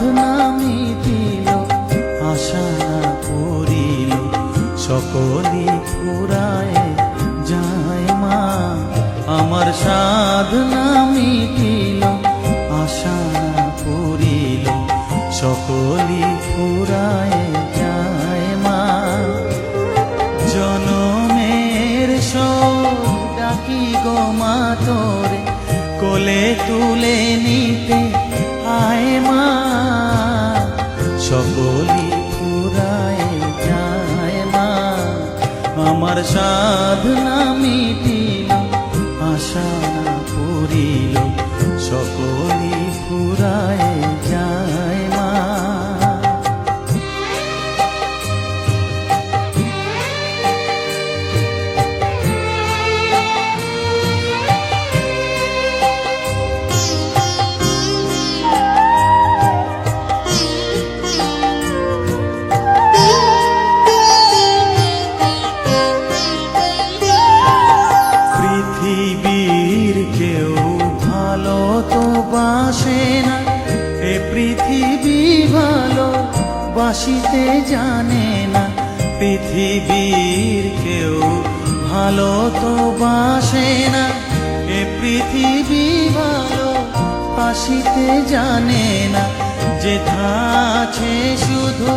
সাধনা মিটিল, আশা না পুরিল, সকলই ফুরায় যায় মা। আমার সাধনা মিটিল, আশা না পুরিল, সকলই ফুরায় যায় মা। জনমের শোক ডাকি গো মা তোরে, কোলে তুলে নিতে আয় মা। সকলই ফুরায় যায় মা। আমার সাধনা মিটিল, আশা না পুরিল, সকলই ফুরায় যায় মা। পৃথিবীর কেউ ভালো তো বাসে না, এ পৃথিবী ভালো বাসিতে জানে না। পৃথিবীর কেউ ভালো তো বাসে না, এ পৃথিবী ভালো বাসিতে জানে না। যেথা আছে শুধু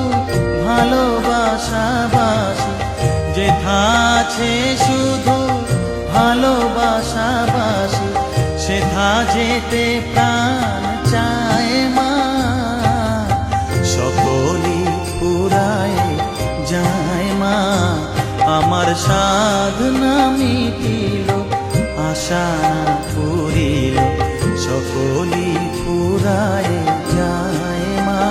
ভালোবাসা বাসি, যেথা আছে শুধু ভালোবাসা বাসি, সেথা যেতে প্রাণ চায় মা। সকলই ফুরায় যায় মা। আমার সাধনা মিটিল, আশা না পুরিল, সকলই ফুরায় যায় মা।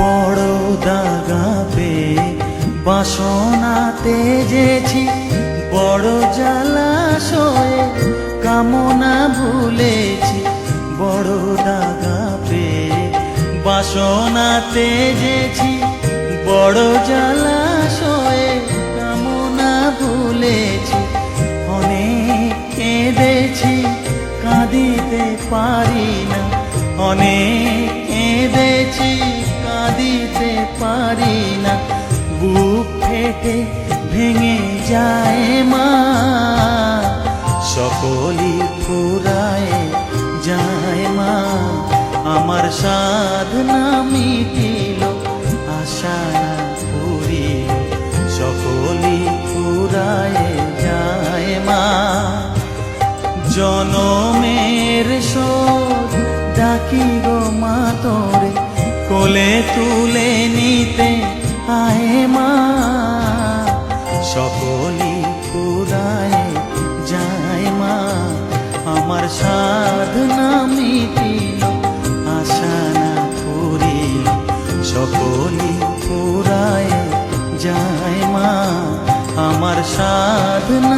বড় দাগা পেয়ে বাসনা তেজেছি, বড় জলাশয়ে কামনা ভুলেছি। বড় দাগা পেয়ে বাসনা তেজেছি, বড় জলাশয়ে কামনা ভুলেছি। অনেক কেঁদেছি কাঁদিতে পারি না, অনেক কেঁদেছি কাঁদিতে পারি না। বুক ফেটে ভেঙে যায় মা। সকলই ফুরায় যায় মা। আমার সাধনা মিটিল, আশা না পুরিল, সকলই ফুরায় যায় মা। জনমের শোক ডাকি গো মা তোরে, কোলে তুলে নিতে আয় মা। সকলই ফুরায় যায় মা। আমার সাধনা মিটিল, আশা না পুরিল, সকলই ফুরায় যায় মা। আমার সাধনা